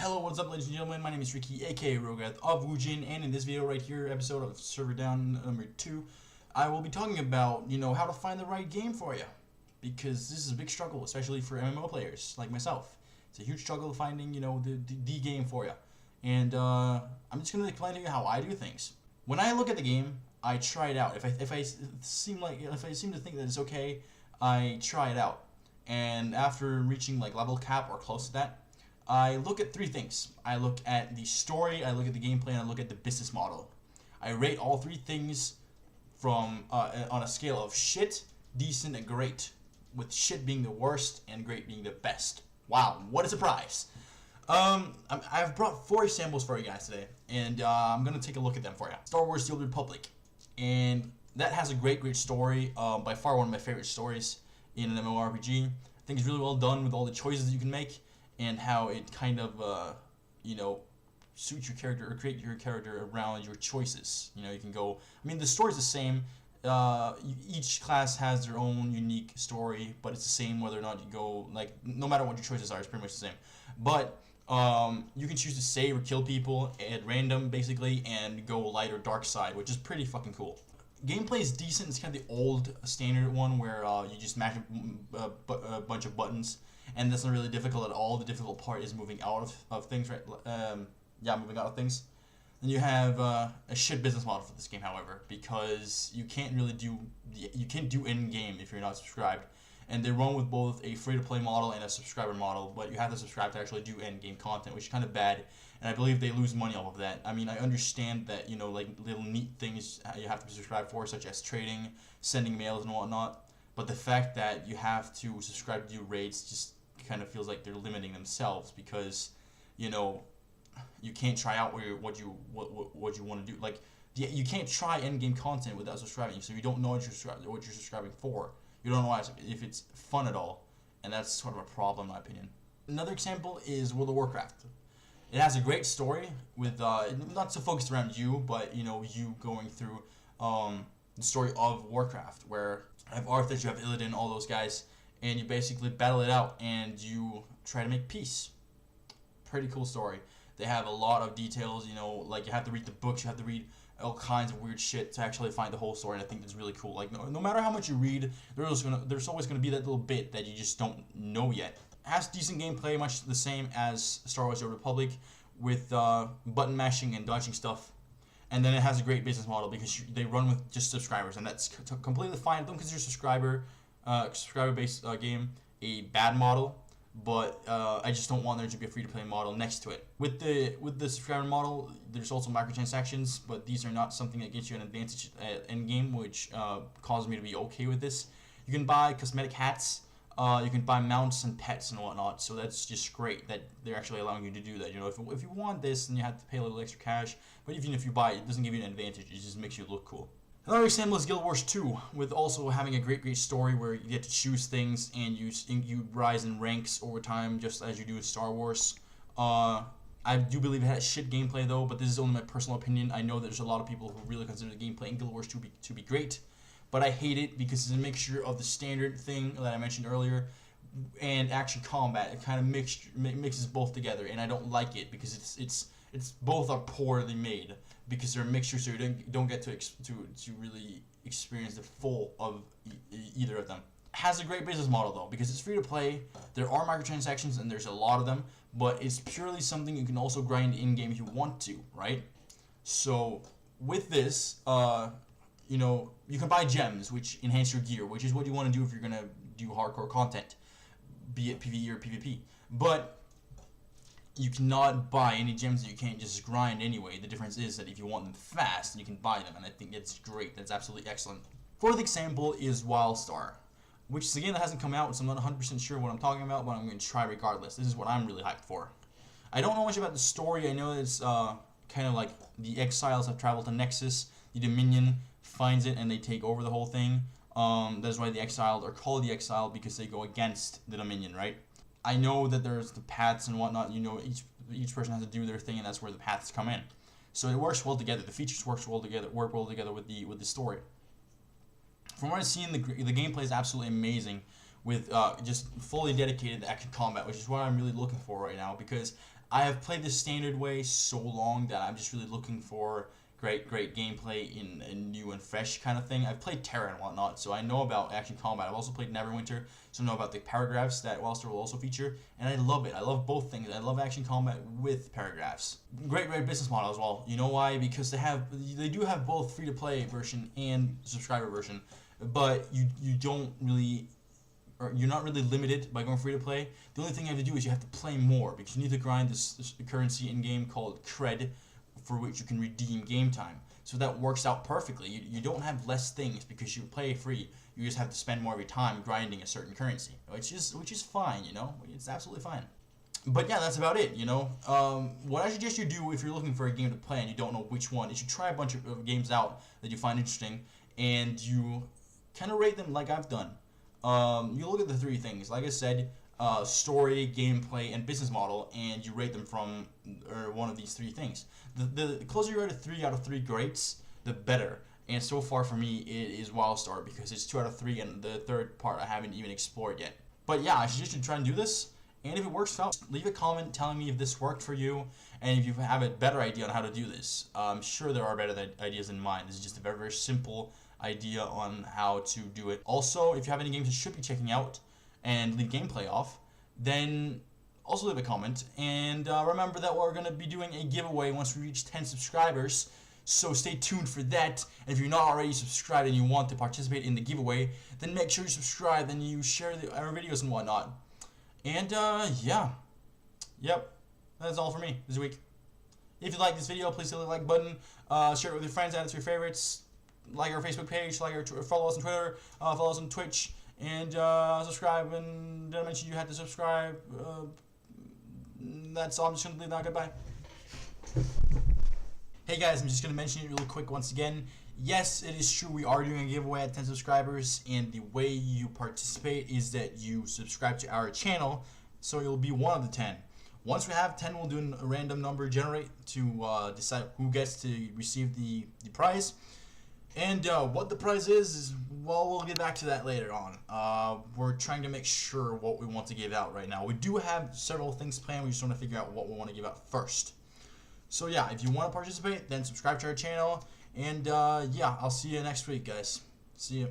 Hello, what's up, ladies and gentlemen? My name is Ricky, aka Warcraft of WUGIN, and in this video right here, episode of Server Down number 2, I will be talking about, how to find the right game for you. Because this is a big struggle, especially for MMO players like myself. It's a huge struggle finding, the game for you. And I'm just going to explain to you how I do things. When I look at the game, I try it out. If I seem to think that it's okay, I try it out. And after reaching like level cap or close to that, I look at three things. I look at the story, I look at the gameplay, and I look at the business model. I rate all three things from on a scale of shit, decent, and great, with shit being the worst and great being the best. Wow, what a surprise! I've brought 4 examples for you guys today, and I'm gonna take a look at them for you. Star Wars: The Old Republic, and that has a great story. By far one of my favorite stories in an MMORPG. I think it's really well done with all the choices you can make, and how it kind of, suits your character or create your character around your choices. You can go, the story's the same. Each class has their own unique story, but it's the same whether or not you go, no matter what your choices are, it's pretty much the same. But you can choose to save or kill people at random, basically, and go light or dark side, which is pretty fucking cool. Gameplay is decent. It's kind of the old standard one where you just mash a bunch of buttons, and that's not really difficult at all. The difficult part is moving out of things, right? Moving out of things. Then you have a shit business model for this game, however, because you can't really do in-game if you're not subscribed, and they run with both a free-to-play model and a subscriber model, but you have to subscribe to actually do in-game content, which is kind of bad, and I believe they lose money off of that. I understand that, little neat things you have to be subscribed for, such as trading, sending mails, and whatnot, but the fact that you have to subscribe to do raids just kind of feels like they're limiting themselves, because, you can't try out what you want to do. You can't try in-game content without subscribing, so you don't know what you're subscribing for. You don't know if it's fun at all, and that's sort of a problem in my opinion. Another example is World of Warcraft. It has a great story with not so focused around you, but you going through the story of Warcraft, where you have Arthas, you have Illidan, all those guys, and you basically battle it out and you try to make peace. Pretty cool story. They have a lot of details, you have to read the books, you have to read all kinds of weird shit to actually find the whole story, and I think that's really cool. No matter how much you read, there's always going to be that little bit that you just don't know yet. It has decent gameplay, much the same as Star Wars: The Old Republic, with button mashing and dodging stuff. And then it has a great business model because they run with just subscribers, and that's completely fine. I don't consider subscriber-based game a bad model, but I just don't want there to be a free-to-play model next to it. With the subscriber model, there's also microtransactions, but these are not something that gets you an advantage at endgame, which causes me to be okay with this. You can buy cosmetic hats, you can buy mounts and pets and whatnot, so that's just great that they're actually allowing you to do that. If you want this, then you have to pay a little extra cash, but even if you buy it, it doesn't give you an advantage, it just makes you look cool. Another example is Guild Wars 2, with also having a great story where you get to choose things and you rise in ranks over time, just as you do with Star Wars. I do believe it has shit gameplay though, but this is only my personal opinion. I know there's a lot of people who really consider the gameplay in Guild Wars 2 to be great, but I hate it because it's a mixture of the standard thing that I mentioned earlier and action combat. It kind of mixes both together, and I don't like it because it's both are poorly made because they're a mixture, so you don't get to really experience the full of either of them. It has a great business model though because it's free to play. There are microtransactions and there's a lot of them, but it's purely something you can also grind in game if you want to, right? So with this, you can buy gems which enhance your gear, which is what you want to do if you're gonna do hardcore content, be it PvE or PvP. But you cannot buy any gems that you can't just grind anyway. The difference is that if you want them fast, you can buy them, and I think that's great. That's absolutely excellent. Fourth example is Wildstar, which is a game that hasn't come out, so I'm not 100% sure what I'm talking about, but I'm going to try regardless. This is what I'm really hyped for. I don't know much about the story. I know it's kind of like the exiles have traveled to Nexus, the Dominion finds it, and they take over the whole thing. That's why the exiled are called the exiled, because they go against the Dominion, right? I know that there's the paths and whatnot, each person has to do their thing, and that's where the paths come in. So it works well together. The features work well together with the story. From what I've seen, the gameplay is absolutely amazing, with just fully dedicated to action combat, which is what I'm really looking for right now, because I have played the standard way so long that I'm just really looking for great gameplay in a new and fresh kind of thing. I've played Terra and whatnot, so I know about action combat. I've also played Neverwinter, so I know about the paragraphs that Wildstar will also feature, and I love it. I love both things. I love action combat with paragraphs. Great business model as well. You know why? Because they do have both free-to-play version and subscriber version, but you don't really, or you're not really limited by going free to play. The only thing you have to do is you have to play more, because you need to grind this currency in game called cred, for which you can redeem game time. So that works out perfectly. You don't have less things because you play free. You just have to spend more of your time grinding a certain currency, which is fine, you know. It's absolutely fine. But yeah, that's about it, you know. What I suggest you do if you're looking for a game to play and you don't know which one is you try a bunch of games out that you find interesting, and you kind of rate them like I've done. You look at the three things, like I said, story, gameplay, and business model, and you rate them from one of these three things. The closer you rate a 3 out of 3 greats, the better. And so far for me, it is Wildstar, because it's 2 out of 3, and the third part I haven't even explored yet. But yeah, I suggest you try and do this, and if it works out, leave a comment telling me if this worked for you, and if you have a better idea on how to do this. I'm sure there are better ideas than mine. This is just a very simple idea on how to do it. Also, if you have any games you should be checking out and leave gameplay off, then also leave a comment. And remember that we're going to be doing a giveaway once we reach 10 subscribers, so stay tuned for that. And if you're not already subscribed and you want to participate in the giveaway, then make sure you subscribe and you share our videos and whatnot. And yeah, yep, that's all for me this week. If you like this video, please hit the like button, share it with your friends, add it to your favorites, like our Facebook page, follow us on Twitter, follow us on Twitch, and subscribe. And did I mention you had to subscribe? That's all. I'm just going to leave now. Goodbye. Hey guys, I'm just going to mention it really quick once again. Yes, it is true, we are doing a giveaway at 10 subscribers, and the way you participate is that you subscribe to our channel, so you'll be one of the 10. Once we have 10, we'll do a random number generate to decide who gets to receive the prize. And what the prize is, well, we'll get back to that later on. We're trying to make sure what we want to give out right now. We do have several things planned. We just want to figure out what we want to give out first. So yeah, if you want to participate, then subscribe to our channel. And yeah, I'll see you next week, guys. See you.